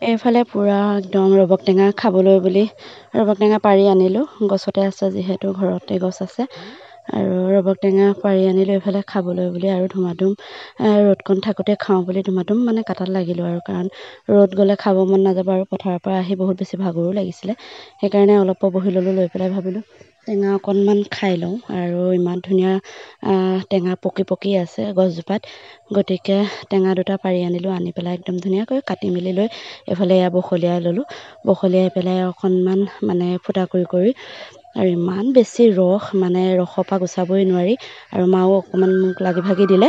এইফালে পুৰা একদম ৰবক টেঙা খাবলৈ বুলি ৰবক টেঙা পাৰি আনিলোঁ। গছতে আছে যিহেতু ঘৰতে গছ আছে আৰু ৰবক টেঙা পাৰি আনিলোঁ এইফালে খাবলৈ বুলি। আৰু ধুমাধুম ৰ'দকণ থাকোঁতে খাওঁ বুলি ধুমাধুম মানে কাটাত লাগিলোঁ আৰু, কাৰণ ৰ'দ গ'লে খাব মন নাযাব আৰু পথাৰৰ পৰা আহি বহুত বেছি ভাগৰো লাগিছিলে। সেইকাৰণে অলপ বহি ল'লোঁ, লৈ পেলাই ভাবিলোঁ টেঙা অকণমান খাই লওঁ। আৰু ইমান ধুনীয়া টেঙা পকি পকি আছে গছজোপাত, গতিকে টেঙা দুটা পাৰি আনিলোঁ। আনি পেলাই একদম ধুনীয়াকৈ কাটি মেলি লৈ এইফালে এয়া বখলিয়াই ল'লোঁ। বখলিয়াই পেলাই অকণমান মানে ফুটা কৰি আৰু ইমান বেছি ৰস, মানে ৰসৰ পৰা গুচাবই নোৱাৰি। আৰু মাও অকণমান মোক লাগি ভাগি দিলে,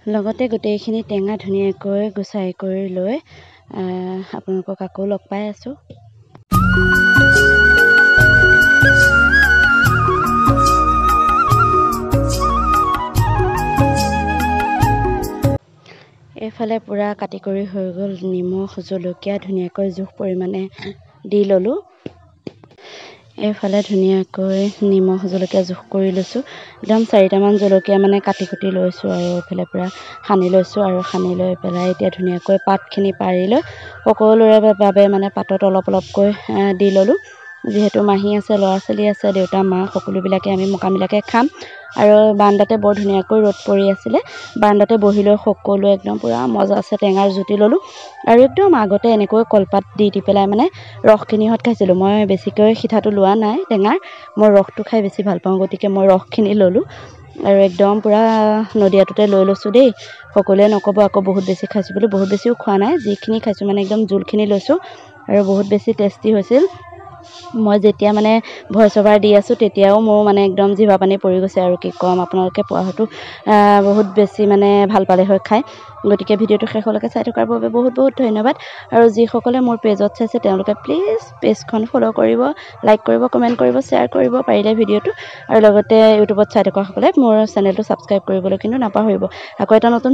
লগতে গোটেইখিনি টেঙা ধুনীয়াকৈ গুচাই কৰি লৈ আপোনালোকক আকৌ লগ পাই আছোঁ। এইফালে পূৰা কাটি কৰি হৈ গ'ল। নিমখ জলকীয়া ধুনীয়াকৈ জোখ পৰিমাণে দি ল'লোঁ। এইফালে ধুনীয়াকৈ নিমখ জলকীয়া জোখ কৰি লৈছোঁ। একদম 4টামান জলকীয়া মানে কাটি কুটি লৈছোঁ আৰু এইফালে পূৰা সানি লৈছোঁ। আৰু সানি লৈ পেলাই এতিয়া ধুনীয়াকৈ পাতখিনি পাৰি লৈ সকলোৰে বাবে মানে পাতত অলপ অলপকৈ দি ল'লোঁ। যিহেতু মাহী আছে, ল'ৰা ছোৱালী আছে, দেউতা মা সকলোবিলাকে আমি মোকামিলাকৈ খাম। আৰু বাৰান্দাতে বৰ ধুনীয়াকৈ ৰ'দ পৰি আছিলে, বাৰান্দাতে বহি লৈ সকলোৱে একদম পূৰা মজা আছে টেঙাৰ জুতি ল'লোঁ। আৰু একদম আগতে এনেকৈ কলপাত দি পেলাই মানে ৰসখিনিহঁত খাইছিলোঁ। মই বেছিকৈ সিঠাটো লোৱা নাই টেঙাৰ, মই ৰসটো খাই বেছি ভাল পাওঁ, গতিকে মই ৰসখিনি ল'লোঁ। আৰু একদম পূৰা নদীয়াটোতে লৈ লৈছোঁ দেই। সকলোৱে নক'ব আকৌ বহুত বেছি খাইছোঁ বুলি, বহুত বেছিও খোৱা নাই, যিখিনি খাইছোঁ মানে একদম জোলখিনি লৈছোঁ। আৰু বহুত বেছি টেষ্টি হৈছিল। মই যেতিয়া মানে ভইচ অভাৰ দি আছোঁ তেতিয়াও মোৰ মানে একদম জিভা পানী পৰি গৈছে। আৰু কি ক'ম, আপোনালোকে পোৱা হয়তো বহুত বেছি মানে ভাল পালে হয় খাই। গতিকে ভিডিঅ'টো শেষলৈকে চাই থকাৰ বাবে বহুত বহুত ধন্যবাদ। আৰু যিসকলে মোৰ পেজত চাইছে তেওঁলোকে প্লিজ পেজখন ফ'ল' কৰিব, লাইক কৰিব, কমেণ্ট কৰিব, শ্বেয়াৰ কৰিব পাৰিলে ভিডিঅ'টো। আৰু লগতে ইউটিউবত চাই থকাসকলে মোৰ চেনেলটো ছাবস্ক্ৰাইব কৰিবলৈ কিন্তু নাপাহৰিব। আকৌ এটা নতুন